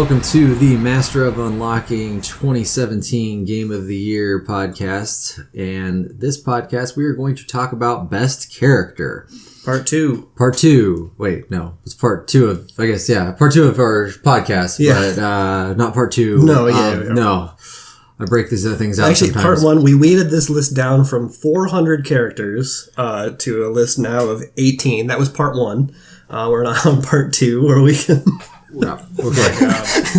welcome to the Master of Unlocking 2017 Game of the Year podcast. And this podcast, we are going to talk about Best Character. Part two. Wait, no. It's part two of, I guess, part two of our podcast. Yeah. But not part two. No, No. I break these other things out Actually, sometimes. part one, we weighted this list down from 400 characters to a list now of 18. That was part one. We're not on part two, where we can... Yeah. Okay.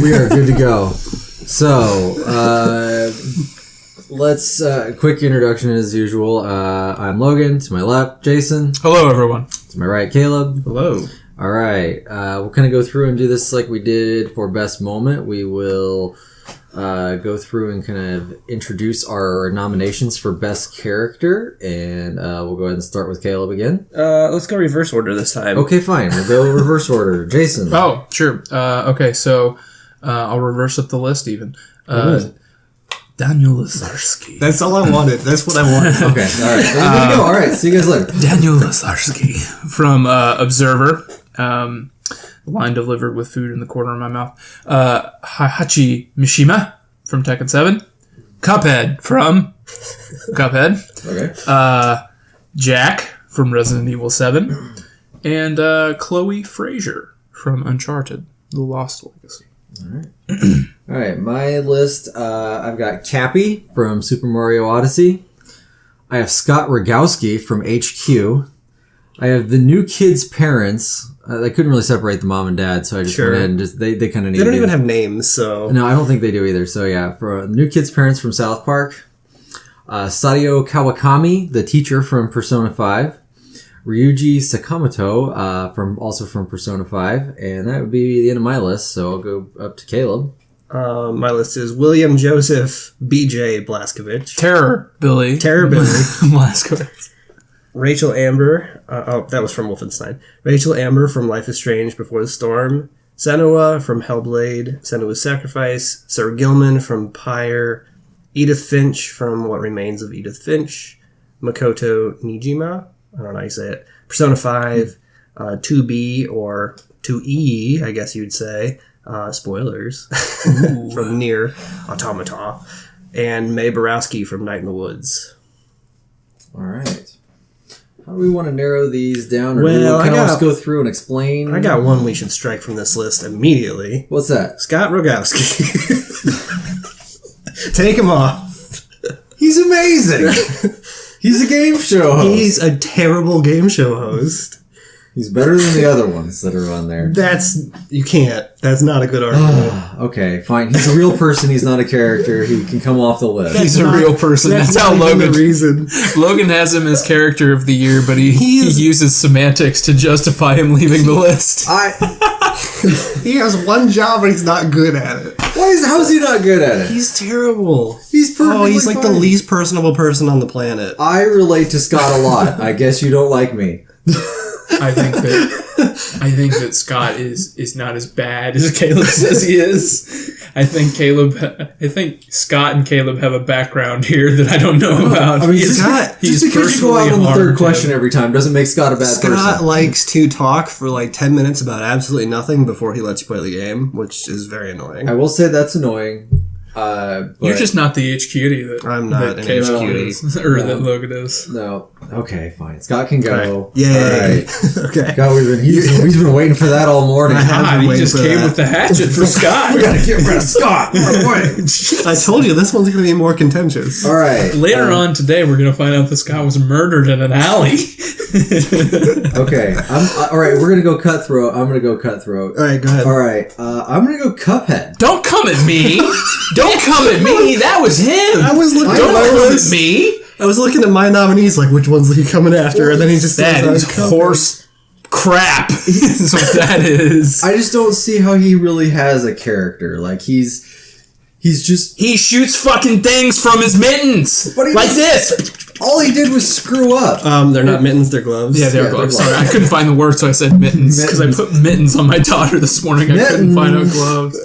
We are good to go. So, let's quick introduction as usual. I'm Logan. To my left, Jason. Hello, everyone. To my right, Caleb. Hello. All right. We'll kind of go through and do this like we did for Best Moment. We will go through and kind of introduce our nominations for Best Character, and we'll go ahead and start with Caleb again. Let's go reverse order this time. Okay, fine. We'll go reverse order. Jason. Oh, sure. Okay, so I'll reverse up the list even. Daniel Lazarski. That's all I wanted. That's what I wanted. Okay, all right. There we go. All right, see you guys later. Daniel Lazarski from Observer. Line delivered with food in the corner of my mouth. Hachi Mishima from Tekken 7. Cuphead from Cuphead. Okay. Jack from Resident Evil 7. And Chloe Fraser from Uncharted: The Lost Legacy. All right. All right, my list, I've got Cappy from Super Mario Odyssey. I have Scott Rogowski from HQ. I have the new kid's parents. I couldn't really separate the mom and dad, so I just went ahead and just they kind of need. They don't even have names, so no, I don't think they do either. So yeah, for new kid's parents from South Park, Sadio Kawakami, the teacher from Persona 5, Ryuji Sakamoto from Persona 5, and that would be the end of my list. So I'll go up to Caleb. My list is William Joseph B.J. Blazkowicz. Terror Billy Blazkowicz. Rachel Amber, that was from Wolfenstein. Rachel Amber from Life is Strange Before the Storm. Senua from Hellblade, Senua's Sacrifice. Sir Gilman from Pyre. Edith Finch from What Remains of Edith Finch. Makoto Nijima, I don't know how you say it. Persona 5, 2B or 2E, I guess you'd say. Spoilers. From Nier Automata. And Mae Borowski from Night in the Woods. All right. How do we want to narrow these down? Or Well, do we kind of I just go through and explain? I got one we should strike from this list immediately. What's that? Scott Rogowski. Take him off. He's amazing. He's a game show host. He's a terrible game show host. He's better than the other ones that are on there. You can't. That's not a good argument. Okay, fine. He's a real person. He's not a character. He can come off the list. He's a real person. That's how Logan. The reason. Logan has him as character of the year, but he uses semantics to justify him leaving the list. He has one job, but he's not good at it. How is he not good at it? He's terrible. He's perfectly he's like fine. the least personable person on the planet. I relate to Scott a lot. I guess you don't like me. I think that Scott is not as bad as Caleb says he is. I think Scott and Caleb have a background here that I don't know about. I mean, Scott, just because you go out on the third question every time doesn't make Scott a bad person. Scott likes to talk for like 10 minutes about absolutely nothing before he lets you play the game, which is very annoying. I will say that's annoying. You're just not the HQ that I'm not an Caleb HQ is, or that Logan is. No. Okay, fine. Scott can go. Yay. All right. Okay. God, he's been waiting for that all morning. He just came with the hatchet for Scott. We gotta get rid of Scott right away. I told you this one's going to be more contentious. All right. Later on today, we're going to find out that Scott was murdered in an alley. Okay. All right. We're gonna go cutthroat. I'm gonna go cutthroat. All right, go ahead. All right. I'm gonna go Cuphead. Don't come at me. Don't come at me. That was him. I was looking Don't at my come list. at me. I was looking at my nominees, like, which one's he coming after? And then he just That says, is horse crap. Is what that is. I just don't see how he really has a character. Like he shoots fucking things from his mittens like this. All he did was screw up. They're not mittens, they're gloves. Yeah, they're gloves. Sorry, I couldn't find the word, so I said mittens because I put mittens on my daughter this morning. I couldn't find out gloves.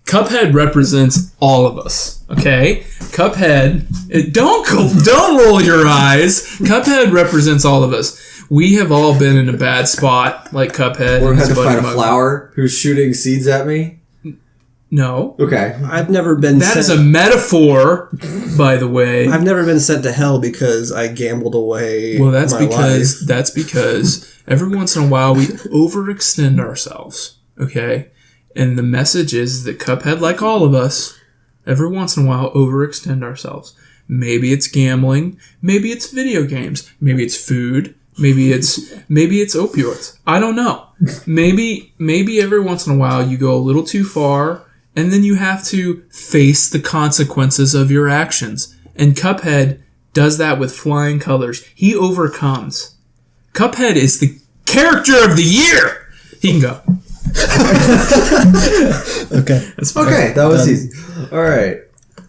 Cuphead represents all of us, okay? Cuphead, don't roll your eyes. Cuphead represents all of us. We have all been in a bad spot, like Cuphead. Or and had to fight a SpongeBob. flower who's shooting seeds at me. No. Okay. I've never been. That is a metaphor, by the way. I've never been sent to hell because I gambled away. Well, that's my because every once in a while we overextend ourselves. Okay, and the message is that Cuphead, like all of us, every once in a while overextend ourselves. Maybe it's gambling, maybe it's video games, maybe it's food, maybe it's opioids. I don't know. Maybe every once in a while you go a little too far, and then you have to face the consequences of your actions. And Cuphead does that with flying colors. He overcomes. Cuphead is the character of the year. He can go. Okay. That's fine. Okay, that was Done. easy. All right.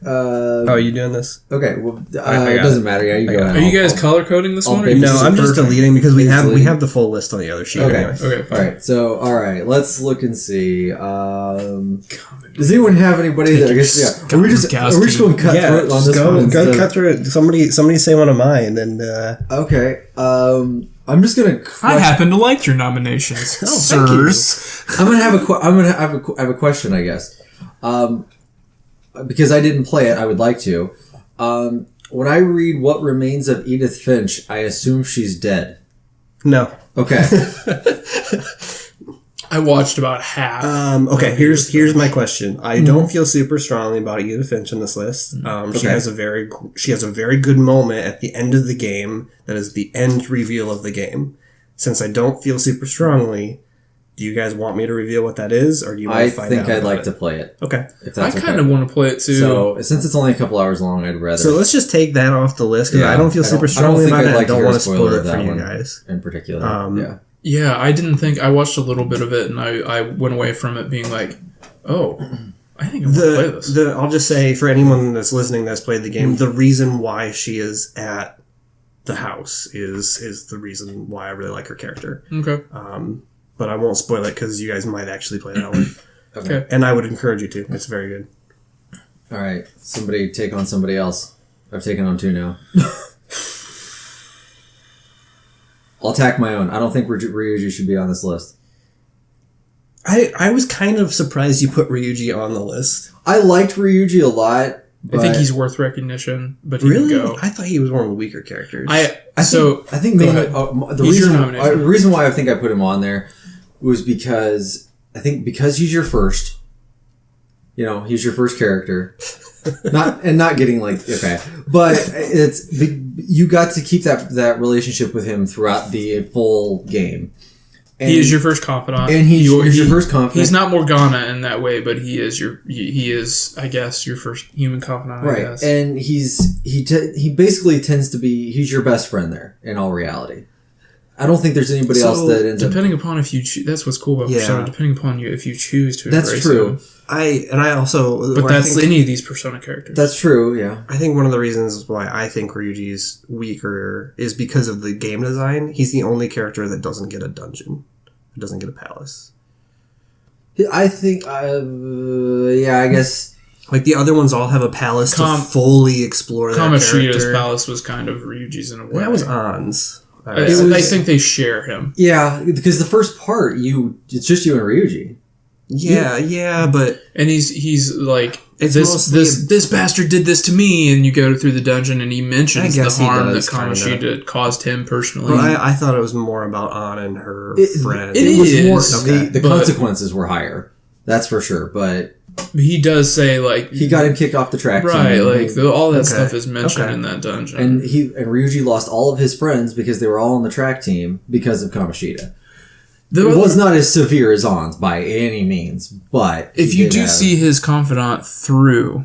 Oh, are you doing this? Okay, well, I it got doesn't it. matter. Yeah, you I go got ahead. Are you guys color coding this I'll one? Or pick you No, just- I'm just perfect. deleting because we have Easily. the full list on the other sheet. Okay. Anyway. Okay, fine. All right, so let's look and see. Does anyone have anybody that I guess Are we just going cutthroat on this go one? go instead of- cut through it. Somebody say one of mine, and Okay. I'm just gonna. I happen to like your nominations, thank you. sirs. I'm gonna have I have a question, I guess. Because I didn't play it, I would like to. When I read What Remains of Edith Finch, I assume she's dead. no. Okay. I watched about half. Okay, here's my question. I don't feel super strongly about Edith Finch on this list. She Okay. has a very good moment at the end of the game that is the end reveal of the game. Since I don't feel super strongly, do you guys want me to reveal what that is, or do you want I to find think out I'd about like it? to play it. Okay, If I that's kind of want to play it too. So since it's only a couple hours long, I'd rather. so let's just take that off the list because Yeah, I don't feel super strongly think about I'd it. like I don't hear want a to spoil spoiler it of for that you one guys. in particular. Yeah. Yeah, I didn't think I watched a little bit of it, and I went away from it being like, oh, I think I want to play this. I'll just say for anyone that's listening that's played the game, the reason why she is at the house is the reason why I really like her character. Okay. But I won't spoil it because you guys might actually play that one. Okay. And I would encourage you to. It's very good. All right. Somebody take on somebody else. I've taken on two now. I'll attack my own. I don't think Ryuji should be on this list. I was kind of surprised you put Ryuji on the list. I liked Ryuji a lot. I think he's worth recognition, but he Really? can go. I thought he was one of the weaker characters. I think go maybe ahead. the He's your reason nomination. the reason why I think I put him on there was because I think because he's your first. You know, he's your first character. not getting like okay, but you got to keep that relationship with him throughout the full game. And he is your first confidant, and he's your first confidant. He's not Morgana in that way, but he is I guess your first human confidant. I right, guess. and he basically tends to be he's your best friend there in all reality. I don't think there's anybody else that ends up. Depending upon if you choose, that's what's cool about Yeah. Persona. Depending upon you, if you choose to, That's embrace true. him. I also But where I that's think- any of these Persona characters. That's true. Yeah. I think one of the reasons why I think Ryuji's weaker is because of the game design. He's the only character that doesn't get a dungeon. That doesn't get a palace. I think. Yeah. I guess. Like the other ones all have a palace to Kam- fully explore their Kamoshida's character. palace was kind of Ryuji's in a way. That was An's. I, It I was- think they share him. Yeah, because the first part, it's just you and Ryuji. Yeah, but And he's like It's this mostly this bastard did this to me, and you go through the dungeon and he mentions I the guess he harm that does, kinda. Kamoshida caused him personally. well, I thought it was more about An and her friend. it It was is, more okay. the but- consequences were higher. That's for sure. But he does say like he got him kicked off the track. right, team, like all that Okay, stuff is mentioned okay. in that dungeon. and Ryuji lost all of his friends because they were all on the track team because of Kamoshida. The It other- was not as severe as On's by any means, but if he you did do have- see his confidant through,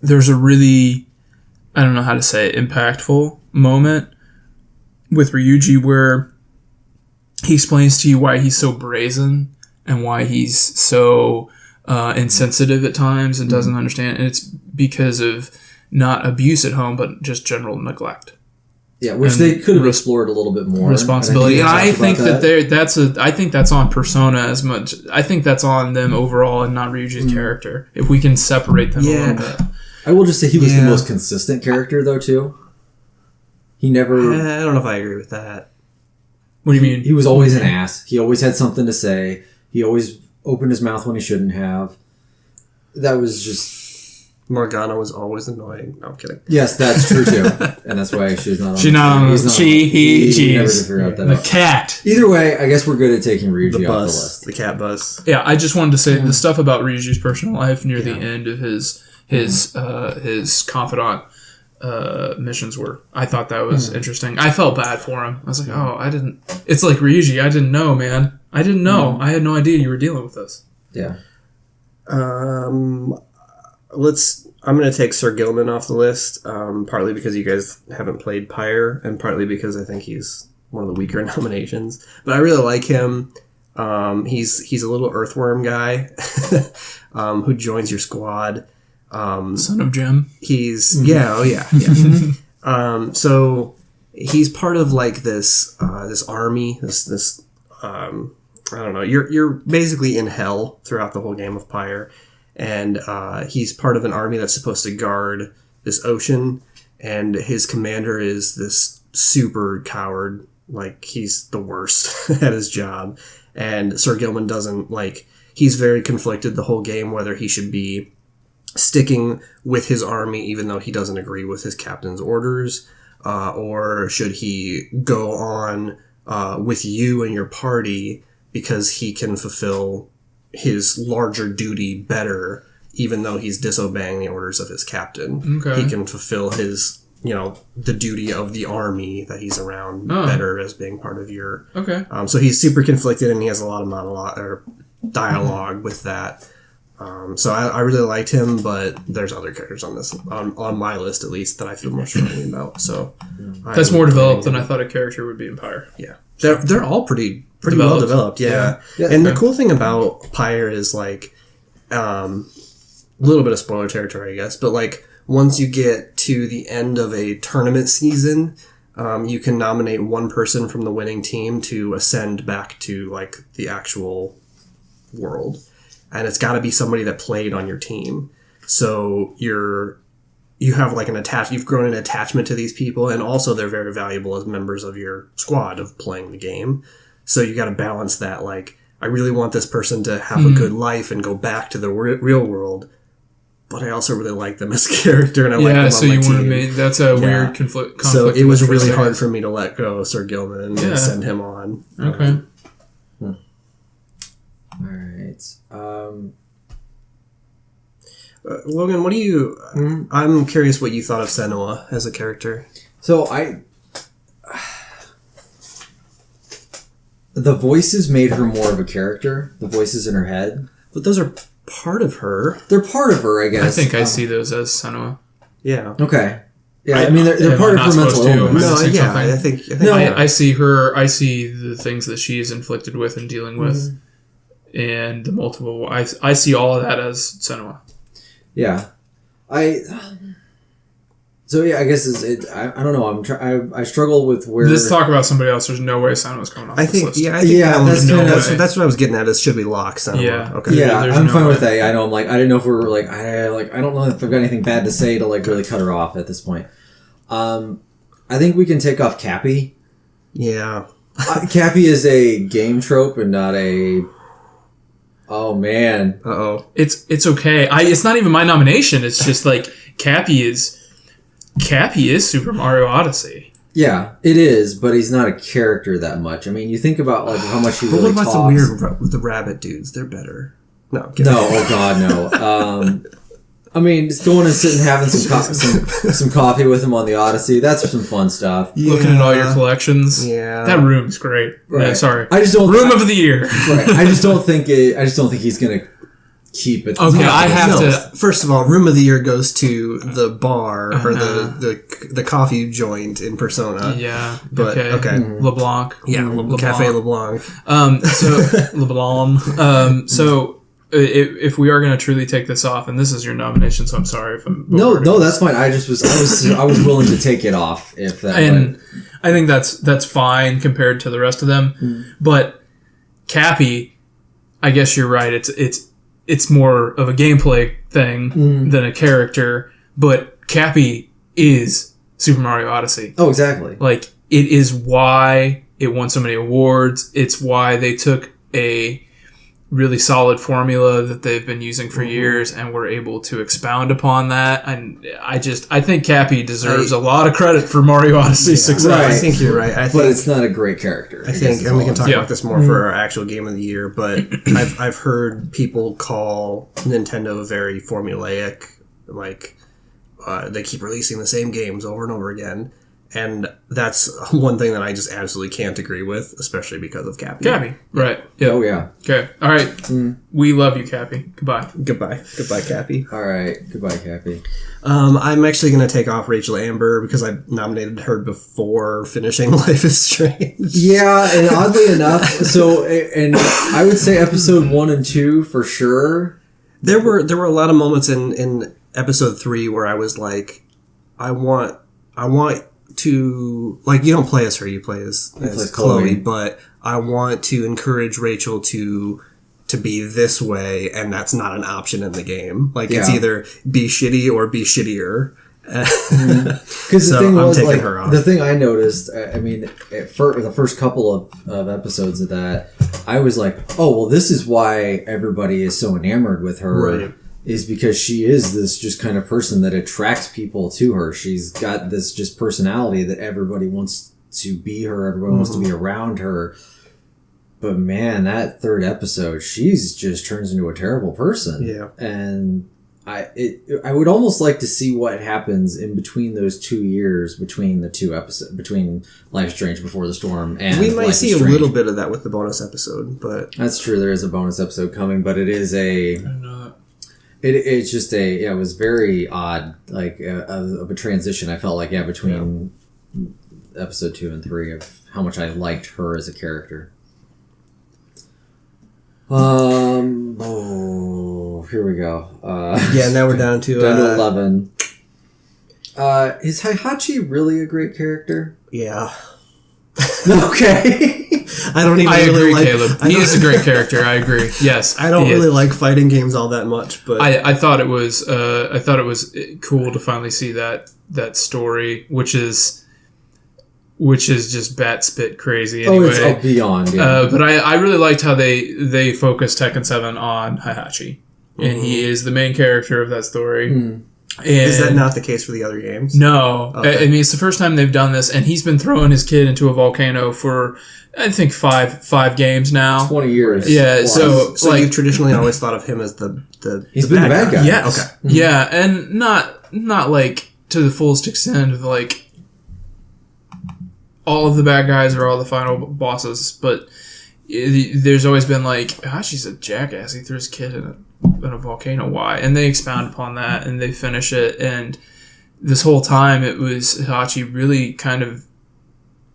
there's a really, I don't know how to say it, impactful moment with Ryuji where he explains to you why he's so brazen and why he's so insensitive at times and doesn't understand. And it's because of not abuse at home, but just general neglect. yeah, which and they could have explored a little bit more Responsibility, and I think that that I think that's on Persona as much. I think that's on them overall, and not Ryuji's character. If we can separate them a little bit, I will just say he was the Yeah. most consistent character though too. He never. I don't know if I agree with that. What do you mean? He was always an ass. He always had something to say. He always opened his mouth when he shouldn't have. That was just. Morgana was always annoying. No, I'm kidding. Yes, that's true too, and that's why she's not. She's not on. He's not She, on- he, he never did she's figure out that. the out. cat. Either way, I guess we're good at taking Ryuji The off the bus, list. the cat bus. Yeah, I just wanted to say the stuff about Ryuji's personal life near the end of his confidant missions were. I thought that was interesting. I felt bad for him. I was like, oh, I didn't. It's like Ryuji. I didn't know, man. I didn't know. I had no idea you were dealing with this. Yeah. I'm going to take Sir Gilman off the list, partly because you guys haven't played Pyre, and partly because I think he's one of the weaker nominations. But I really like him. He's a little earthworm guy who joins your squad. Son of Jim. He's so he's part of like this army, this I don't know. You're basically in hell throughout the whole game of Pyre, and he's part of an army that's supposed to guard this ocean, and his commander is this super coward. Like, he's the worst at his job, and Sir Gilman doesn't like. He's very conflicted the whole game whether he should be sticking with his army even though he doesn't agree with his captain's orders, or should he go on with you and your party because he can fulfill his larger duty better even though he's disobeying the orders of his captain. Okay. He can fulfill his, the duty of the army that he's around better as being part of your... Okay. So he's super conflicted, and he has a lot of dialogue with that. So I really liked him, but there's other characters on my list at least that I feel more strongly about. So That's more developed than I thought a character would be in Pyre. Yeah, they're all pretty Developed. well developed. Yeah, and the cool thing about Pyre is like, a little bit of spoiler territory, I guess, but like once you get to the end of a tournament season, you can nominate one person from the winning team to ascend back to like the actual world. And it's got to be somebody that played on your team. So you have like you've grown an attachment to these people, and also they're very valuable as members of your squad of playing the game. So you got to balance that. Like, I really want this person to have a good life and go back to the real world, but I also really like them as a character, and I like them so on my you want to team. make that's a weird conflict. So it of was interest, really I hard guess. for me to let go of Sir Gilman and send him on. Okay. All right. Logan, what do you... I'm curious what you thought of Senua as a character. So the voices made her more of a character. The voices in her head. But those are part of her. They're part of her, I guess. I think I see those as Senua. Yeah. Okay. Yeah, I mean, they're am part I of her not mental supposed to? illness. Am I No, missing yeah, something? I think No. I see her. I see the things that she is inflicted with and dealing with, and the multiple. I see all of that as Senua. Yeah. So yeah, I guess I don't know. I struggle with where Let's talk about somebody else. There's no way Senua's coming off I this think list. yeah, I think Yeah, that that's was- kinda- that's what I was getting at. Is should we lock Senua? Yeah. Okay. Yeah, there's I'm no fine with way. that. I know. I didn't know if we were like, I don't know if I've got anything bad to say to like really cut her off at this point. I think we can take off Cappy. Yeah. Cappy is a game trope and not a. Oh man. Uh-oh. It's okay. It's not even my nomination. It's just like Cappy is Super Mario Odyssey. Yeah, it is, but he's not a character that much. I mean, you think about like how much he But really what about talks. the rabbit dudes? They're better. No, I'm kidding. No, oh god, no. I mean, just going and sitting having some coffee with him on the Odyssey. That's some fun stuff. Looking at all your collections. Yeah. That room's great. Right. Yeah, sorry. I just don't Room of the year. Right. I just don't think he's gonna keep it. Okay, I have No, to. First of all, Room of the Year goes to the bar or the coffee joint in Persona. Yeah. But, okay. LeBlanc. Yeah, Cafe LeBlanc. So LeBlanc. So if we are going to truly take this off, and this is your nomination, so I'm sorry if I'm No, that's fine. I was willing to take it off if that. and I think that's fine compared to the rest of them. But Cappy, I guess you're right. It's more of a gameplay thing than a character. But Cappy is Super Mario Odyssey. Oh, exactly. Like, it is why it won so many awards. It's why they took a really solid formula that they've been using for years and were able to expound upon that. And I think Cappy deserves a lot of credit for Mario Odyssey's success. Right. I think you're right. But it's not a great character. I think, and we can talk about this more for our actual game of the year, but I've heard people call Nintendo very formulaic, like they keep releasing the same games over and over again. And that's one thing that I just absolutely can't agree with, especially because of Cappy. Cappy, right. Yeah. Oh, yeah. Okay. All right. We love you, Cappy. Goodbye. Goodbye, Cappy. All right. Goodbye, Cappy. I'm actually going to take off Rachel Amber because I nominated her before finishing Life is Strange. Yeah, and oddly enough, and I would say episode 1 and 2 for sure. There were a lot of moments in episode 3 where I was like, I want to, like, you don't play as her, you play as Chloe, but I want to encourage Rachel to be this way, and that's not an option in the game. Like, it's either be shitty or be shittier. Because the thing was, like, the thing I noticed, I mean, for the first couple of episodes of that, I was like, oh, well, this is why everybody is so enamored with her. Right. Is because she is this just kind of person that attracts people to her. She's got this just personality that everybody wants to be her. Everyone wants to be around her. But man, that third episode, she's just turns into a terrible person. Yeah. And I would almost like to see what happens in between those 2 years between the two episodes, between Life is Strange Before the Storm and we might Life see is a Strange. little bit of that with the bonus episode, but That's true. There is a bonus episode coming, but it is it's just it was very odd, like of a transition. I felt like between episode 2 and 3 of how much I liked her as a character. Here we go. now we're down to 11. Is Heihachi really a great character? Yeah. Okay. I don't even. I really agree, like, Caleb. He is a great character. I agree. Yes, I don't really like fighting games all that much, but I thought it was cool to finally see that story, which is just bat spit crazy. Anyway. It's up beyond. Yeah. But I really liked how they focused Tekken 7 on Heihachi, and he is the main character of that story. And is that not the case for the other games? No. Okay. I mean, it's the first time they've done this, and he's been throwing his kid into a volcano for, I think, five games now. 20 years. Yeah, plus. so like, you've traditionally always thought of him as the He's been the bad guy. yes. Okay. Yeah, and not like to the fullest extent of like all of the bad guys or all the final bosses, but there's always been like, she's a jackass. He threw his kid in a volcano. Why? And they expound upon that and they finish it. And this whole time it was Hachi really kind of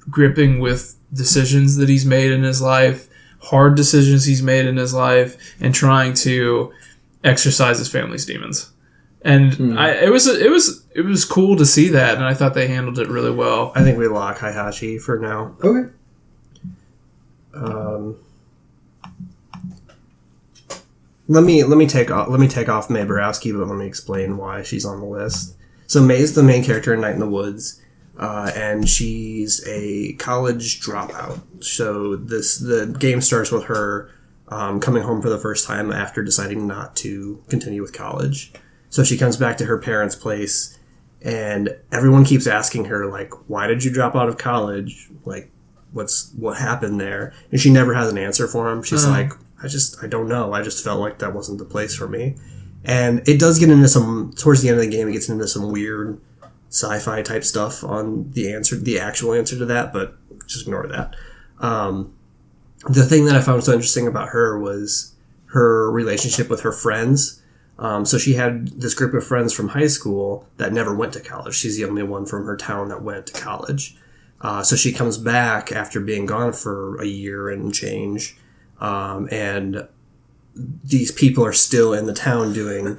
gripping with decisions that he's made in his life, hard decisions he's made in his life, and trying to exercise his family's demons. And it was cool to see that, and I thought they handled it really well. I think we lock Heihachi for now. Okay. Let me take off Mae Borowski, but let me explain why she's on the list. So Mae's the main character in Night in the Woods, and she's a college dropout. So the game starts with her coming home for the first time after deciding not to continue with college. So she comes back to her parents' place, and everyone keeps asking her, like, why did you drop out of college? Like, what happened there? And she never has an answer for him. She's like, I don't know. I just felt like that wasn't the place for me. And it does get into towards the end of the game, it gets into some weird sci-fi type stuff on the actual answer to that, but just ignore that. The thing that I found so interesting about her was her relationship with her friends. So she had this group of friends from high school that never went to college. She's the only one from her town that went to college. So she comes back after being gone for a year and change, and these people are still in the town doing,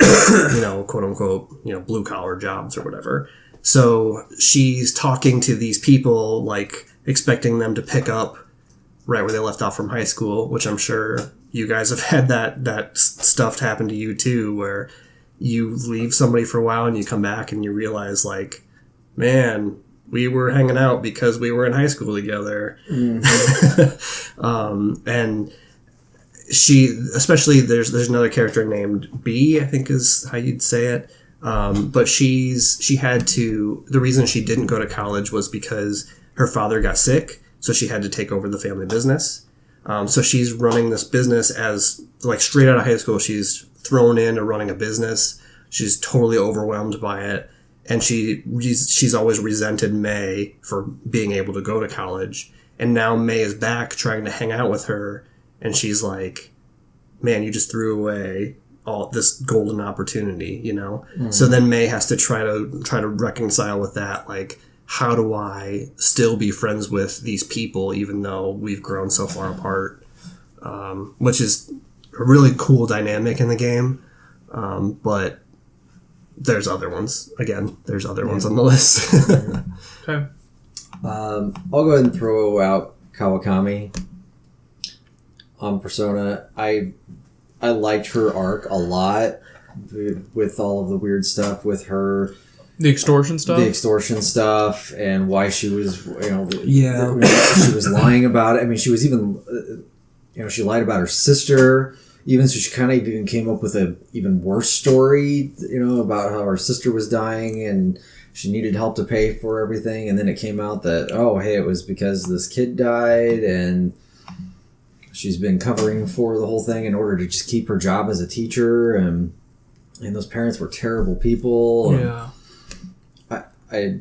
quote unquote, blue collar jobs or whatever. So she's talking to these people, like expecting them to pick up right where they left off from high school, which I'm sure you guys have had that stuff happen to you too, where you leave somebody for a while and you come back and you realize, like, man, we were hanging out because we were in high school together. And she, especially, there's another character named B, I think is how you'd say it. But she had to, the reason she didn't go to college was because her father got sick, so she had to take over the family business. So she's running this business as, like, straight out of high school, she's thrown into running a business. She's totally overwhelmed by it. And she's always resented May for being able to go to college. And now May is back trying to hang out with her. And she's like, man, you just threw away all this golden opportunity, you know? Mm. So then May has to try to reconcile with that. Like, how do I still be friends with these people even though we've grown so far apart? Which is a really cool dynamic in the game. But there's other ones. Again, there's other ones on the list. Okay. I'll go ahead and throw out Kawakami on Persona. I liked her arc a lot with all of the weird stuff with her. The extortion stuff? And why she was, yeah. She was lying about it. I mean, she was even, she lied about her sister. Even so, she kind of even came up with a even worse story, about how her sister was dying and she needed help to pay for everything. And then it came out that, oh, hey, it was because this kid died and she's been covering for the whole thing in order to just keep her job as a teacher. And those parents were terrible people. Yeah. I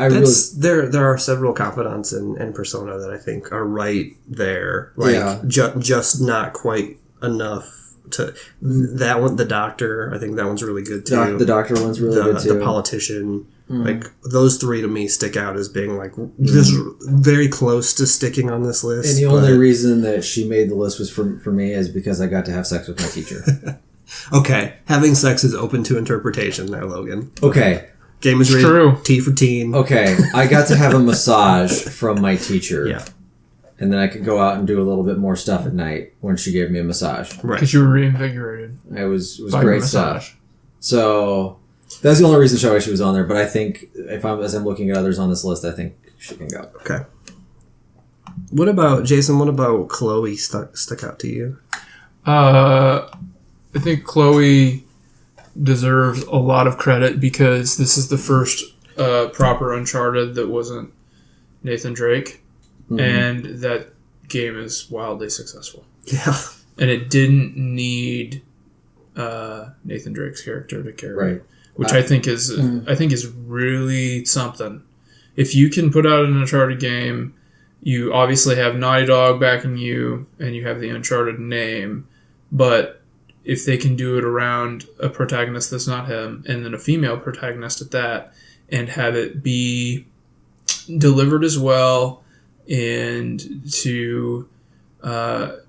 really... There are several confidants in Persona that I think are right there. Like, just not quite enough to... That one, the doctor, I think that one's really good too. The doctor one's really good too. The politician. Like, those three to me stick out as being, like, just very close to sticking on this list. And the only reason that she made the list was for me is because I got to have sex with my teacher. Okay. Having sex is open to interpretation there, Logan. Okay. Game is rated true. T for teen. Okay. I got to have a massage from my teacher. Yeah. And then I could go out and do a little bit more stuff at night when she gave me a massage. Right. Because you were reinvigorated. It was great stuff. So that's the only reason why she was on there. But I think as I'm looking at others on this list, I think she can go. Okay. What about Chloe stuck out to you? I think Chloe deserves a lot of credit because this is the first proper Uncharted that wasn't Nathan Drake. Mm-hmm. And that game is wildly successful. Yeah. And it didn't need Nathan Drake's character to carry it, which I think is really something. If you can put out an Uncharted game, you obviously have Naughty Dog backing you, and you have the Uncharted name, but if they can do it around a protagonist that's not him, and then a female protagonist at that, and have it be delivered as well, and to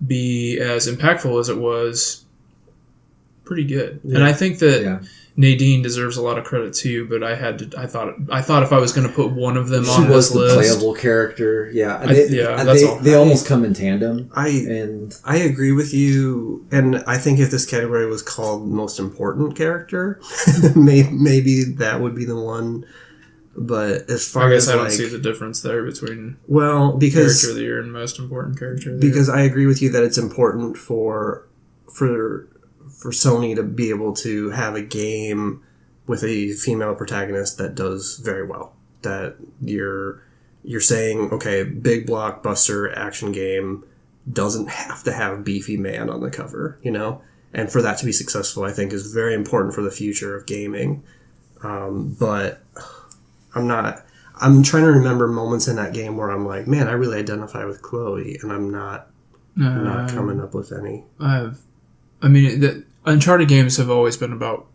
be as impactful as it was, pretty good. Yeah. And I think that Nadine deserves a lot of credit too. But I thought if I was going to put one of them on this list, she was the playable character. Yeah, they almost come in tandem. I agree with you, and I think if this category was called most important character, maybe that would be the one. But as far as I don't see the difference there between because character of the year and most important character of the year. I agree with you that it's important for Sony to be able to have a game with a female protagonist that does very well. That you're saying, okay, big blockbuster action game doesn't have to have beefy man on the cover, And for that to be successful, I think is very important for the future of gaming. But I'm trying to remember moments in that game where I'm like, man, I really identify with Chloe, and I'm not coming up with any. The Uncharted games have always been about,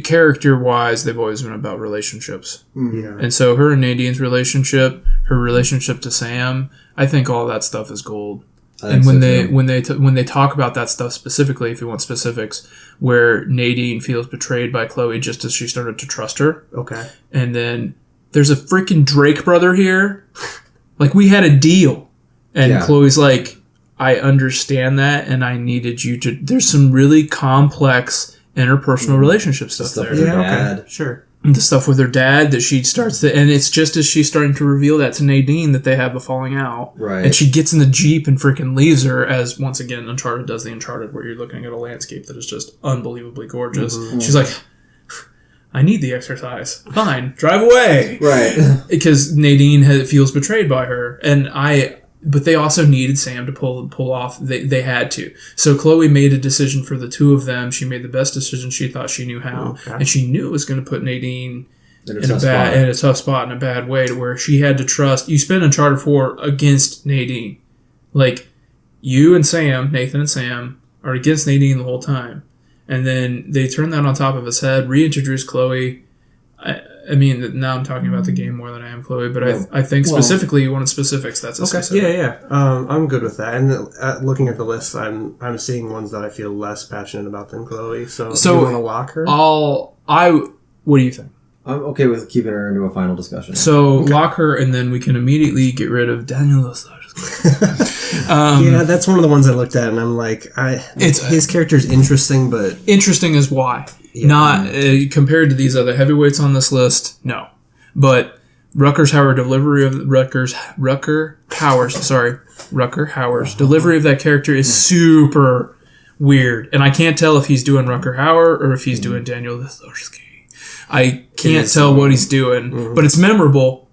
character-wise, they've always been about relationships. Yeah. And so her and Nadine's relationship, her relationship to Sam, I think all that stuff is gold. And when they talk about that stuff specifically, if you want specifics, where Nadine feels betrayed by Chloe just as she started to trust her. Okay. And then there's a freaking Drake brother here. Like, we had a deal. And Chloe's like, I understand that, and I needed you to... There's some really complex interpersonal relationship stuff there. Yeah, okay. Sure. the stuff with her dad that she starts to, and it's just as she's starting to reveal that to Nadine that they have a falling out. Right. And she gets in the Jeep and freaking leaves her, as once again Uncharted does the Uncharted, where you're looking at a landscape that is just unbelievably gorgeous. Mm-hmm. She's like, I need the exercise. Fine, drive away. Right. Because Nadine feels betrayed by her, but they also needed Sam to pull off. They had to. So Chloe made a decision for the two of them. She made the best decision she thought she knew how, and she knew it was going to put Nadine in a tough spot, in a bad way, to where she had to trust. You spend Uncharted 4 against Nadine, like you and Sam, Nathan and Sam, are against Nadine the whole time, and then they turn that on top of his head, reintroduce Chloe. I mean, now I'm talking about the game more than I am Chloe, but I think specifically you wanted specifics. That's a specific. Yeah. I'm good with that. And looking at the list, I'm seeing ones that I feel less passionate about than Chloe. So do you want to lock her? What do you think? I'm okay with keeping her into a final discussion. So lock her, and then we can immediately get rid of Daniel LaSage. Yeah, that's one of the ones I looked at, and I'm like, his character's interesting, but interesting is why. Yeah. Not compared to these other heavyweights on this list, no. But Rucker Hauer's delivery of that character is super weird, and I can't tell if he's doing Rucker Hauer or if he's doing Daniel LaSage. I can't tell what he's doing, but it's memorable.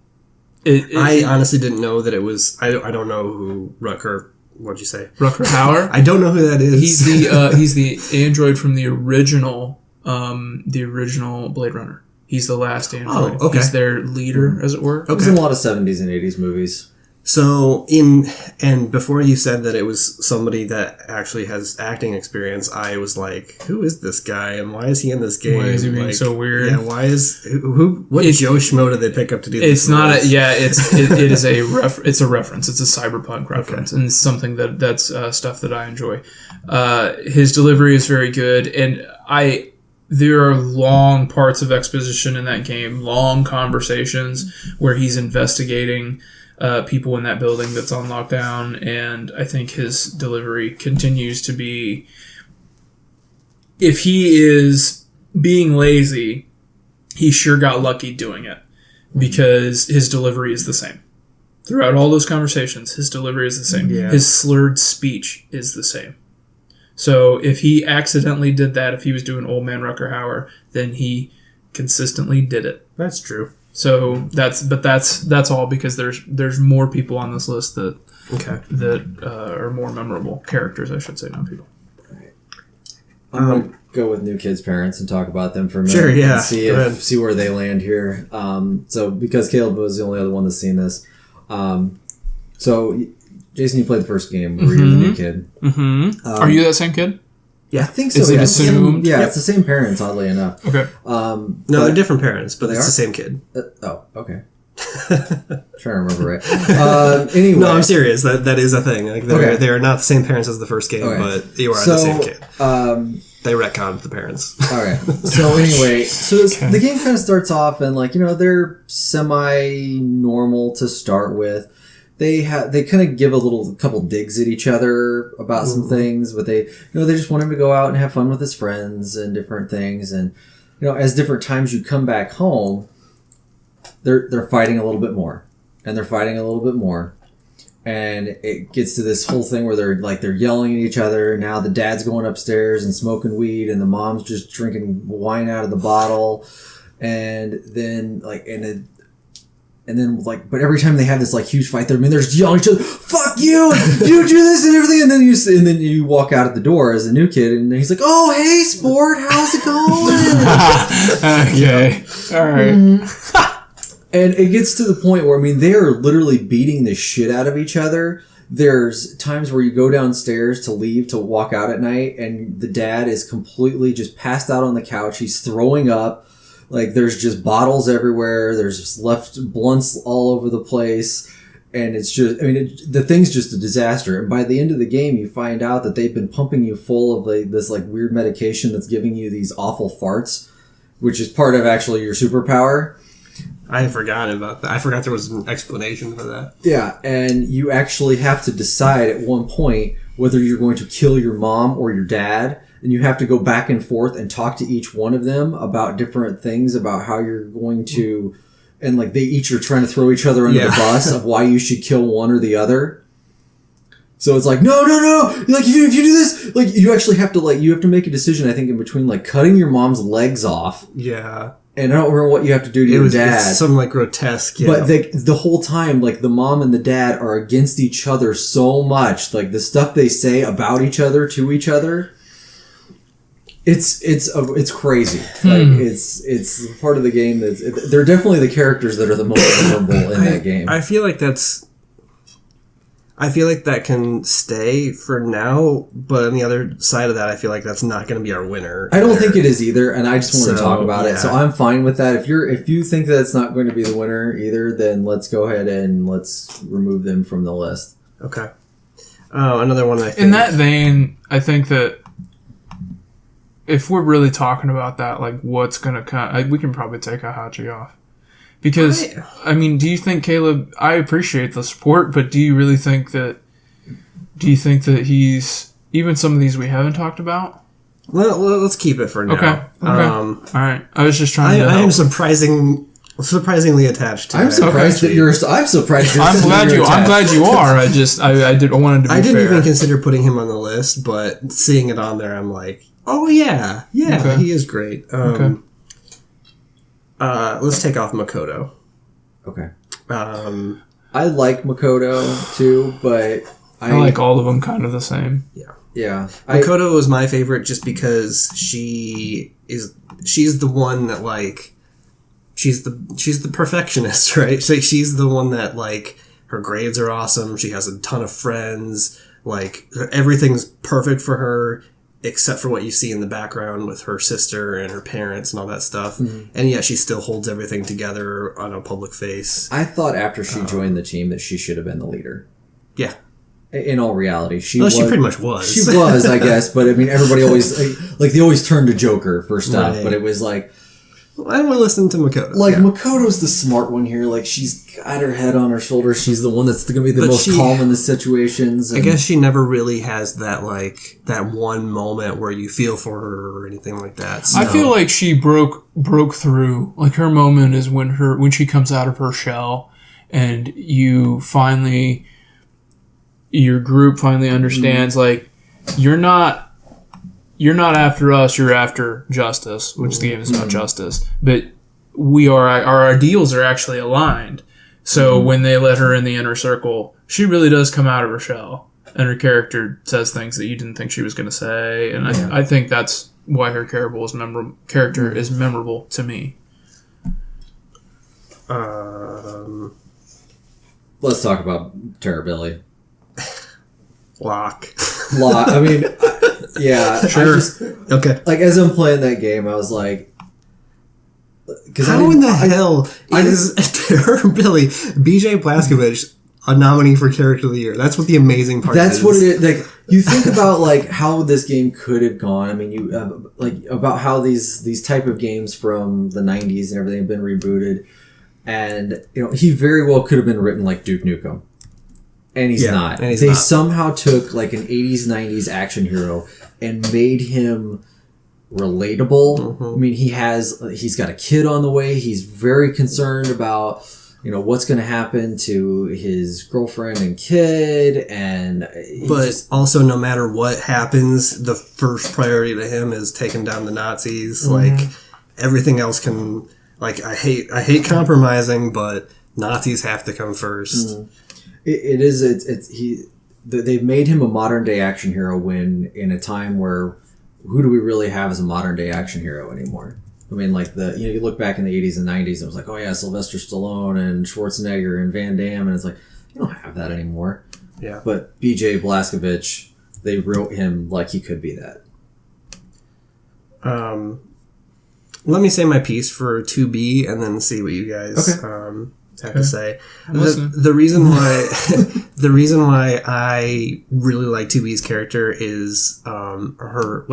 I honestly didn't know that it was. I don't know who Rucker. What'd you say? Rucker Hauer. I don't know who that is. He's the android from the original Blade Runner. He's the last android. Oh, okay. He's their leader, as it were. Okay. It was in a lot of 70s and 80s movies. So and before you said that it was somebody that actually has acting experience, I was like, who is this guy and why is he in this game? Why is he being so weird? Yeah, why is what Joe Schmo did they pick up to do this? It's not it's a reference. It's a cyberpunk reference, and it's something that's stuff that I enjoy. His delivery is very good, and there are long parts of exposition in that game, long conversations where he's investigating people in that building that's on lockdown, and I think his delivery continues to be, if he is being lazy, he sure got lucky doing it, because his delivery is the same. Throughout all those conversations, his delivery is the same. Yeah. His slurred speech is the same. So if he accidentally did that, if he was doing Old Man Rucker Hauer, then he consistently did it. That's true. So that's all, because there's more people on this list that are more memorable characters, I should say, not people. Right. I'm gonna go with New Kids' parents and talk about them for a minute. Sure, yeah. And see where they land here. So because Caleb was the only other one that's seen this, so Jason, you played the first game where you're the new kid. Mm-hmm. Are you that same kid? Yeah, I think so. Is it assumed? It's the same parents, oddly enough. Okay. No, they're different parents, but it's the same kid. Okay. Trying to remember right. Anyway. No, I'm serious. That is a thing. Like they're not the same parents as the first game, but you are the same kid. They retconned the parents. All right. So anyway, the game kind of starts off and they're semi-normal to start with. They kind of give a couple digs at each other about some things, but they just want him to go out and have fun with his friends and different things. And as different times you come back home, they're fighting a little bit more, and they're fighting a little bit more, and it gets to this whole thing where they're yelling at each other. Now the dad's going upstairs and smoking weed, and the mom's just drinking wine out of the bottle, and then but every time they have this huge fight, they're just yelling at each other, "Fuck you! You do this and everything!" And then you walk out at the door as a new kid, and he's like, "Oh, hey, sport, how's it going?" Okay, all right. And it gets to the point where they are literally beating the shit out of each other. There's times where you go downstairs to leave to walk out at night, and the dad is completely just passed out on the couch. He's throwing up. There's just bottles everywhere. There's just left blunts all over the place. And it's just, the thing's just a disaster. And by the end of the game, you find out that they've been pumping you full of this weird medication that's giving you these awful farts, which is part of actually your superpower. I had forgotten about that. I forgot there was an explanation for that. Yeah, and you actually have to decide at one point whether you're going to kill your mom or your dad. and you have to go back and forth and talk to each one of them about different things about how you're going to, and like they each are trying to throw each other under the bus of why you should kill one or the other. So it's like, no. Like, if you do this, like, you actually have to, like, you have to make a decision, I think, in between, like, cutting your mom's legs off. Yeah. And I don't remember what you have to do to your dad. It's something, like, grotesque, yeah. But the whole time, like, the mom and the dad are against each other so much. Like, the stuff they say about each other, to each other, it's crazy. Like, it's part of the game they're definitely the characters that are the most memorable in that game. I feel like that can stay for now, but on the other side of that, I feel like that's not going to be our winner. I don't think it is either, and I just want to talk about it. So yeah. I'm fine with that. If you think that it's not going to be the winner either, then let's go ahead and let's remove them from the list. Okay. Another one I think... In that vein, I think that if we're really talking about that, like what's going to come... we can probably take Hachi off. Because, I mean, do you think, Caleb, I appreciate the support, but do you really think that, he's, even some of these we haven't talked about? Let's keep it for now. Okay. All right. I was just trying to I am surprisingly attached to it. I'm surprised that you're I'm glad you are. I wanted to be I didn't fair. even consider putting him on the list, but seeing it on there, I'm like, oh yeah, Okay. he is great. Okay. Let's take off Makoto. Okay. I like Makoto too, but I like all of them kind of the same. Yeah. Makoto was my favorite just because she's the one that like she's the perfectionist, right? So she's the one that like her grades are awesome. She has a ton of friends. Like everything's perfect for her. Except for what you see in the background with her sister and her parents and all that stuff. Mm-hmm. And yet she still holds everything together on a public face. I thought after she joined the team that she should have been the leader. Yeah. In all reality. She pretty much was. She was, I guess. But, I mean, everybody always... Like, they always turned to Joker for stuff. Right. But it was like... I want to listen to Makoto. Like, Makoto's the smart one here. Like, she's got her head on her shoulder. She's the one that's going to be the most calm in the situations. I guess she never really has that, like, that one moment where you feel for her or anything like that. So. I feel like she broke through. Like, her moment is when she comes out of her shell and your group finally understands, like, you're not after us, you're after justice, which the game is about justice. But our ideals are actually aligned. So when they let her in the inner circle, she really does come out of her shell. And her character says things that you didn't think she was going to say. And I think that's why her character is memorable to me. Let's talk about Terrorbilly. Locke. I mean... Yeah, sure. Okay. Like, as I'm playing that game, I was like, how in the hell is Terrorbilly BJ Blazkowicz a nominee for Character of the Year? That's what the amazing part is. That's what it is. Like, you think about like how this game could have gone. I mean, you like about how these type of games from the 90s and everything have been rebooted, and he very well could have been written like Duke Nukem. And he's not. And they somehow took like an 80s, 90s action hero and made him relatable. Mm-hmm. I mean, he's got a kid on the way. He's very concerned about, what's going to happen to his girlfriend and kid. Also, no matter what happens, the first priority to him is taking down the Nazis. Mm-hmm. Like, everything else can, like, I hate compromising, but Nazis have to come first. Mm-hmm. They've made him a modern day action hero when in a time where who do we really have as a modern day action hero anymore? I mean, like you look back in the 80s and 90s, it was like, oh yeah, Sylvester Stallone and Schwarzenegger and Van Damme, and it's like, you don't have that anymore. Yeah. But BJ Blazkowicz, they wrote him like he could be that. Let me say my piece for 2B and then see what you guys have to say. The reason why I really like 2B's character is her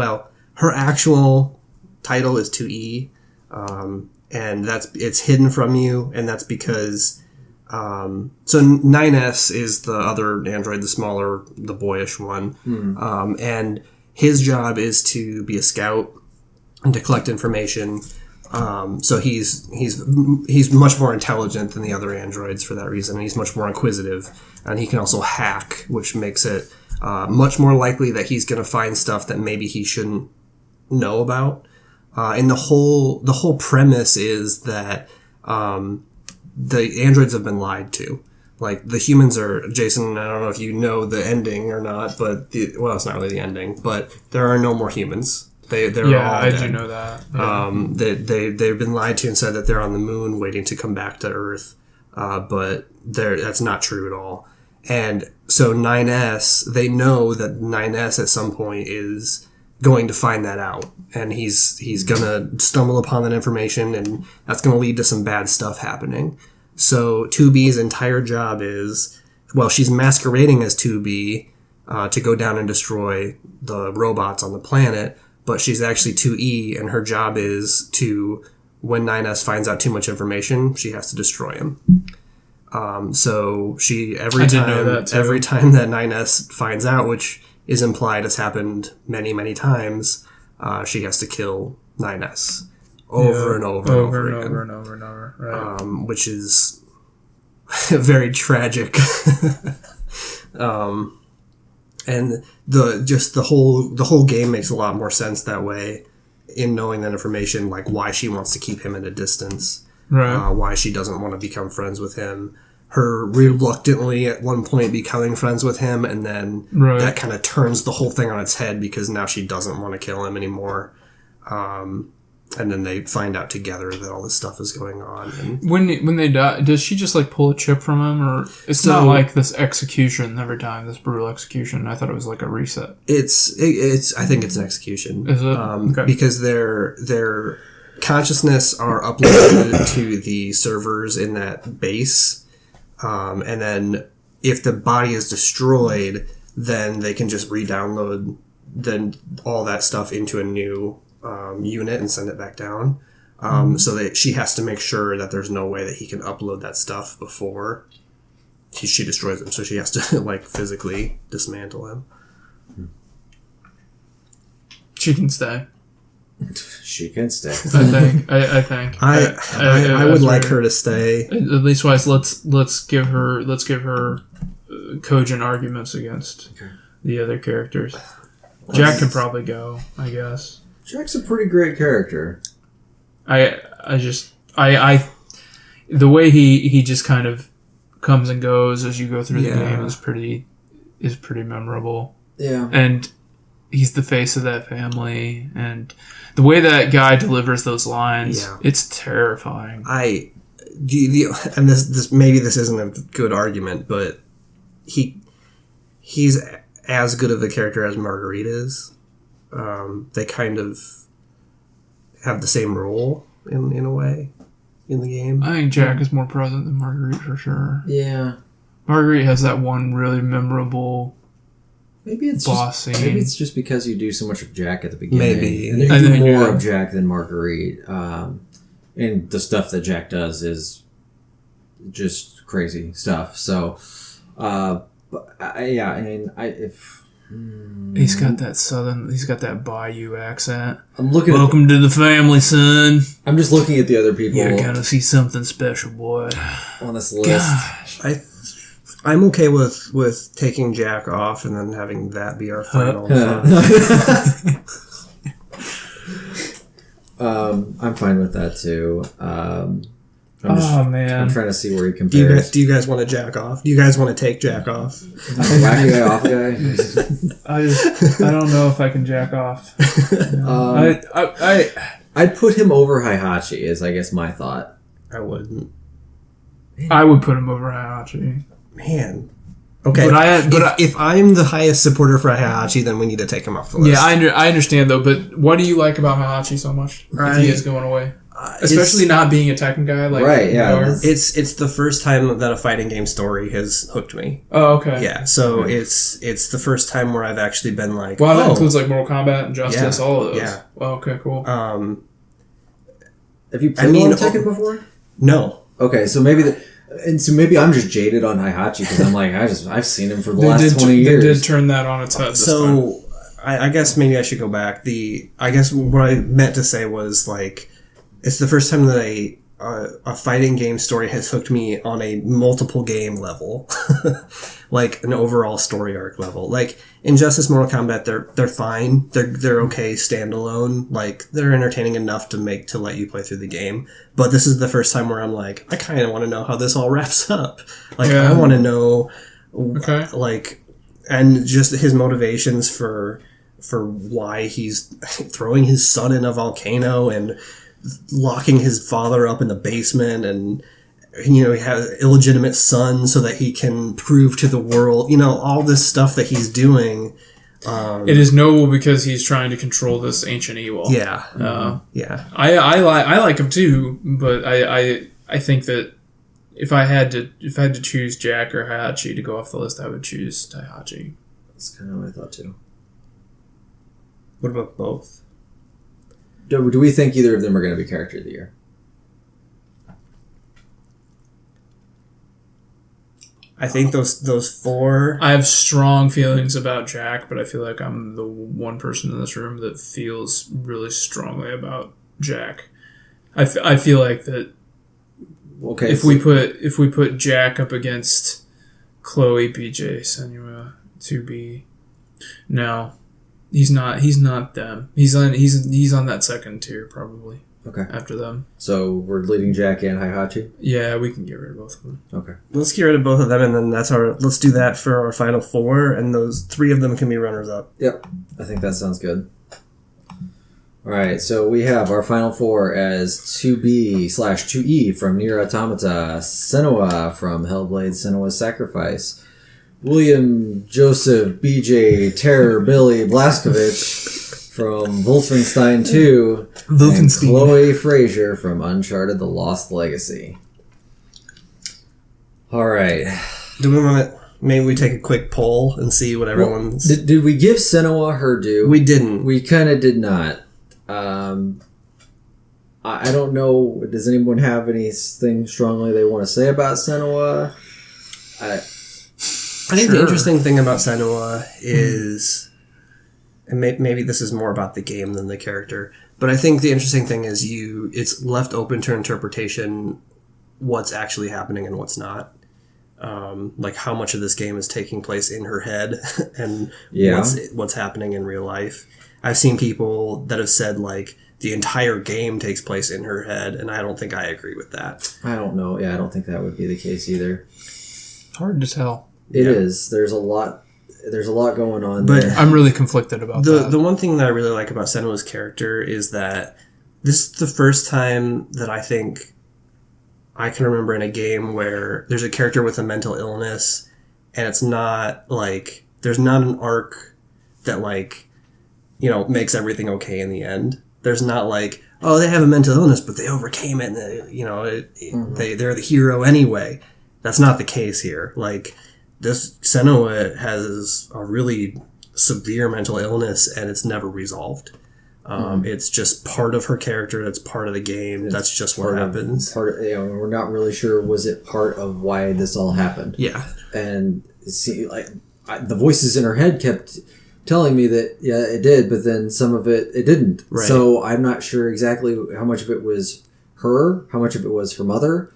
actual title is 2E, and it's hidden from you, and that's because so 9S is the other android, the smaller, the boyish one, and his job is to be a scout and to collect information. So he's much more intelligent than the other androids for that reason. He's much more inquisitive, and he can also hack, which makes it much more likely that he's going to find stuff that maybe he shouldn't know about. And the whole premise is that the androids have been lied to. Like, the humans are, Jason, I don't know if you know the ending or not, but it's not really the ending, but there are no more humans. They're all I dead. do know that. Yeah. They've been lied to and said that they're on the moon waiting to come back to Earth, but that's not true at all. And so 9S, they know that 9S at some point is going to find that out, and he's gonna stumble upon that information, and that's gonna lead to some bad stuff happening. So 2B's entire job is, well, she's masquerading as 2B to go down and destroy the robots on the planet, but she's actually 2E, and her job is to, when 9S finds out too much information, she has to destroy him. So she every time that 9S finds out, which is implied has happened many, many times, she has to kill 9S over and over again. Right. Which is very tragic. And the whole game makes a lot more sense that way, in knowing that information, like why she wants to keep him at a distance, right? Why she doesn't want to become friends with him, her reluctantly at one point becoming friends with him, and then that kind of turns the whole thing on its head because now she doesn't want to kill him anymore. And then they find out together that all this stuff is going on. And when they die, does she just like pull a chip from him, or it's not like this execution every time, this brutal execution? I thought it was like a reset. It's I think it's an execution. Is it? Okay. Because their consciousness are uploaded to the servers in that base, and then if the body is destroyed, then they can just re-download then all that stuff into a new unit and send it back down. So that she has to make sure that there's no way that he can upload that stuff before she destroys him. So she has to like physically dismantle him. She can stay. She can stay. I think. I would like her to stay. At least wise, let's give her cogent arguments against the other characters. Jack can probably go, I guess. Jack's a pretty great character. I the way he just kind of comes and goes as you go through the game is pretty memorable. Yeah. And he's the face of that family, and the way that guy delivers those lines, it's terrifying. And this maybe this isn't a good argument, but he's as good of a character as Marguerite is. They kind of have the same role in a way in the game. I think Jack is more present than Marguerite for sure. Yeah. Marguerite has that one really memorable boss scene. Maybe it's just because you do so much of Jack at the beginning. Maybe. And then you do more of Jack than Marguerite. And the stuff that Jack does is just crazy stuff. So, he's got that Bayou accent. Welcome to the family, son. I'm just looking at the other people. You're gonna see something special, boy. On this list. Gosh. I'm okay with taking Jack off and then having that be our final. I'm fine with that too. Man, I'm trying to see where he compares. Do you guys want to Jack off? Do you guys want to take Jack off? Wacky guy off guy. I don't know if I can Jack off. I'd put him over Heihachi is I guess my thought. I wouldn't. I would put him over Heihachi. Man. Okay, if I'm the highest supporter for Heihachi, then we need to take him off the list. Yeah, I understand though, but what do you like about Heihachi so much? If he is going away? Especially not being a Tekken guy, like It's the first time that a fighting game story has hooked me. Oh, okay. Yeah, so it's the first time where I've actually been like, wow, that includes like Mortal Kombat and Justice, all of those. Yeah. Wow, okay, cool. Have you played Tekken before? No. Okay, so maybe I'm just jaded on Heihachi because I'm like I've seen him for the last 20 years. They did turn that on its head. So I guess maybe I should go back. I guess what I meant to say was like, it's the first time that a fighting game story has hooked me on a multiple game level, like an overall story arc level. Like Injustice, Mortal Kombat, they're fine. They're okay standalone. Like they're entertaining enough to let you play through the game. But this is the first time where I'm like, I kind of want to know how this all wraps up. Like I want to know, like, and just his motivations for why he's throwing his son in a volcano and locking his father up in the basement, and he has an illegitimate son so that he can prove to the world, all this stuff that he's doing. It is noble because he's trying to control this ancient evil. Yeah. I like him too, but I think that if I had to choose Jack or Heihachi to go off the list, I would choose Heihachi. That's kind of what I thought too. What about both? Do we think either of them are going to be Character of the Year? I think those four... I have strong feelings about Jack, but I feel like I'm the one person in this room that feels really strongly about Jack. I feel like that if we put Jack up against Chloe, BJ, Senua, 2B, no. He's not them. He's on that second tier probably. Okay. After them. So we're leading Jack and Heihachi? Yeah, we can get rid of both of them. Okay. Let's get rid of both of them, and then let's do that for our final four, and those three of them can be runners up. Yep. I think that sounds good. Alright, so we have our final four as 2B/2E from Nier Automata, Senua from Hellblade Senua's Sacrifice, William Joseph BJ Terror Billy Blazkowicz from Wolfenstein 2, and Chloe Frazier from Uncharted The Lost Legacy. Alright. Do we want to... Maybe we take a quick poll and see what everyone's... Did we give Senua her due? We didn't. We kind of did not. I don't know. Does anyone have anything strongly they want to say about Senua? I think the interesting thing about Senua is, and maybe this is more about the game than the character, but I think the interesting thing is it's left open to interpretation what's actually happening and what's not. Like how much of this game is taking place in her head and what's happening in real life. I've seen people that have said like the entire game takes place in her head, and I don't think I agree with that. I don't know. Yeah, I don't think that would be the case either. Hard to tell. It is. There's a lot going on there. I'm really conflicted about that. The one thing that I really like about Senua's character is that this is the first time that I think I can remember in a game where there's a character with a mental illness, and it's not like there's not an arc that like makes everything okay in the end. There's not like, oh, they have a mental illness, but they overcame it, and they're the hero anyway. That's not the case here. Like, this Senua has a really severe mental illness, and it's never resolved. It's just part of her character. That's part of the game. That's just what happens. We're not really sure. Was it part of why this all happened? Yeah. And see, the voices in her head kept telling me that it did, but then some of it didn't. Right. So I'm not sure exactly how much of it was her, how much of it was her mother.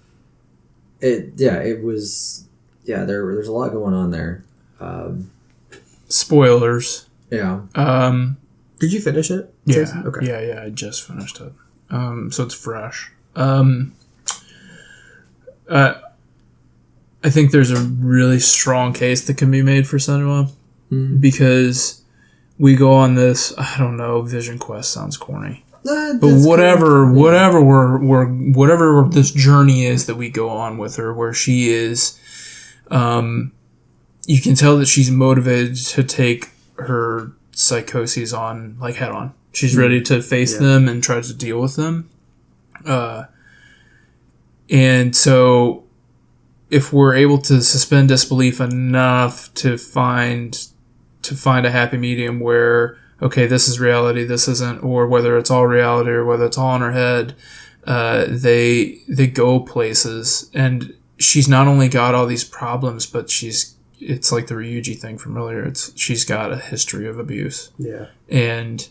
It was. Yeah, there's a lot going on there. Spoilers. Yeah. Did you finish it? Yeah. Jason? Okay. Yeah, I just finished it. So it's fresh. I think there's a really strong case that can be made for Senua because we go on this. I don't know. Vision Quest sounds corny, but whatever this journey is that we go on with her, where she is, you can tell that she's motivated to take her psychoses on head on. She's ready to face them and try to deal with them. And so if we're able to suspend disbelief enough to find a happy medium where, okay, this is reality, this isn't, or whether it's all reality or whether it's all in her head, they go places. And she's not only got all these problems, but she's it's like the Ryuji thing from earlier. She's got a history of abuse. Yeah. And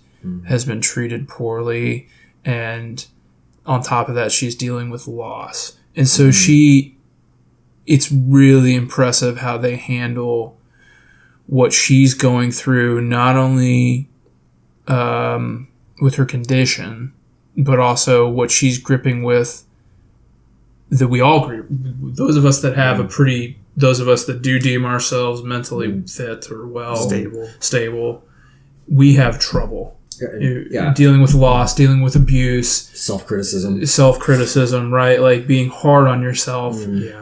has been treated poorly, and on top of that, she's dealing with loss. And so it's really impressive how they handle what she's going through, not only with her condition, but also what she's gripping with, that we all grip. Those of us that have those of us that do deem ourselves mentally fit or stable, we have trouble. Dealing with loss, dealing with abuse, self-criticism, right? Like being hard on yourself.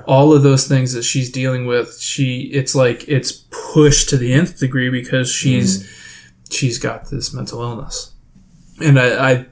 All of those things that she's dealing with, it's like it's pushed to the nth degree because she's got this mental illness. And I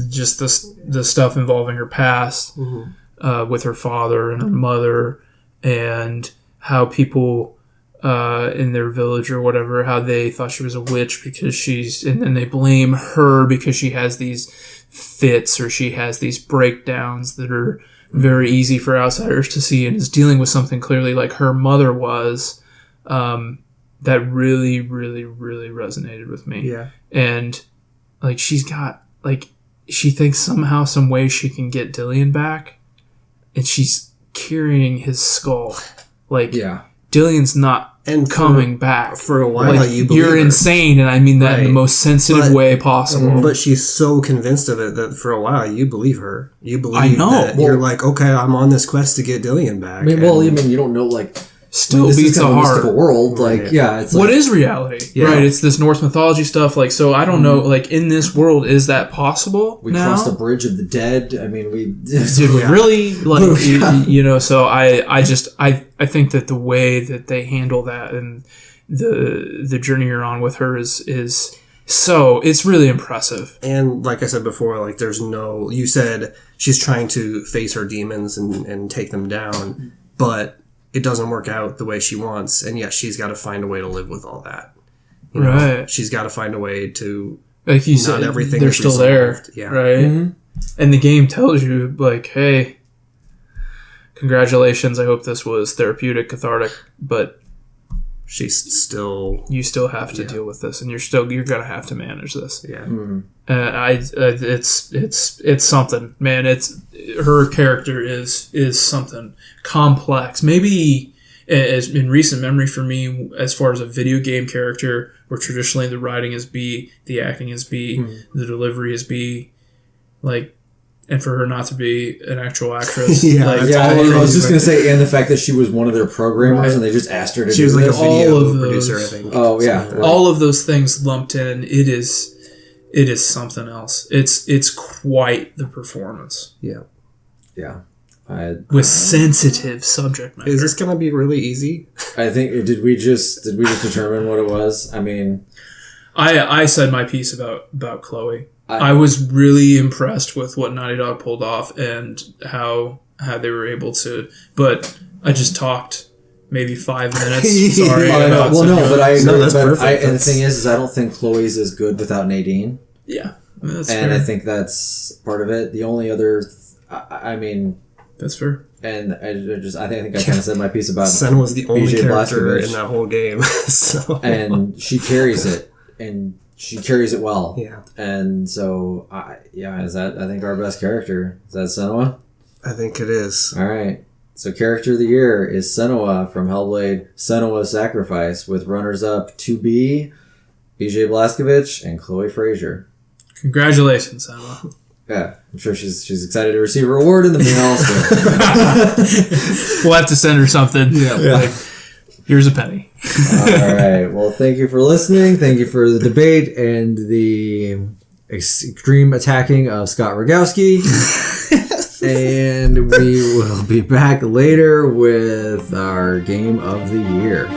just the stuff involving her past with her father and her mother, and how people in their village or whatever, how they thought she was a witch because and then they blame her because she has these fits or she has these breakdowns that are very easy for outsiders to see, and is dealing with something clearly like her mother was, that really, really, really resonated with me. Yeah. And like she thinks somehow, some way she can get Dillian back, and she's carrying his skull. Like, Dillian's not coming back for a while. Like, you believe you're her. Insane, and I mean that in the most sensitive way possible. But she's so convinced of it that for a while you believe her. You believe I know. that you're like, okay, I'm on this quest to get Dillian back. I mean, you don't know, like, still this beats is the kind of heart. mystical world. Like, it's what like, is reality? Right, it's this Norse mythology stuff. Like, so I don't know. Like, in this world, is that possible? We now? crossed the bridge of the dead. I mean, did we really? Like, So I think that the way that they handle that and the journey you're on with her is so it's really impressive. And like I said before, like you said she's trying to face her demons and take them down, but it doesn't work out the way she wants, and yet she's got to find a way to live with all that. You know? Right. She's got to find a way to, like you said, everything they're still there. Yeah. Right. Mm-hmm. And the game tells you, like, hey, congratulations, I hope this was therapeutic, cathartic, but you still have to deal with this, and you're gonna have to manage this. Yeah. It's something, man. Her character is something complex. Maybe as in recent memory for me, as far as a video game character, where traditionally the writing is B, the acting is B, the delivery is B, like. And for her not to be an actual actress. I was just going to say, and the fact that she was one of their programmers and they just asked her to do was like this. a video producer, I think. Oh, yeah. All of those things lumped in, it is something else. It's quite the performance. Yeah. Yeah. With sensitive subject matter. Is this going to be really easy? I think, did we just determine what it was? I mean... I said my piece about Chloe. I was really impressed with what Naughty Dog pulled off and how they were able to. But I just talked maybe 5 minutes. Sorry. That's perfect. And the thing is I don't think Chloe's as good without Nadine. Yeah, that's fair. I think that's part of it. The only other, that's fair. And I think I kind of said my piece about Senna was the only BJ character Blazkowicz. in that whole game, and she carries it. And she carries it well. Yeah. And so, is that, I think, our best character? Is that Senua? I think it is. All right. So, character of the year is Senua from Hellblade, Senua's Sacrifice, with runners-up 2B, BJ Blazkowicz, and Chloe Frazier. Congratulations, Senua. Yeah. I'm sure she's excited to receive her award in the mail. We'll have to send her something. Yeah. Like, here's a penny. All right. Well, thank you for listening. Thank you for the debate and the extreme attacking of Scott Rogowski. And we will be back later with our game of the year.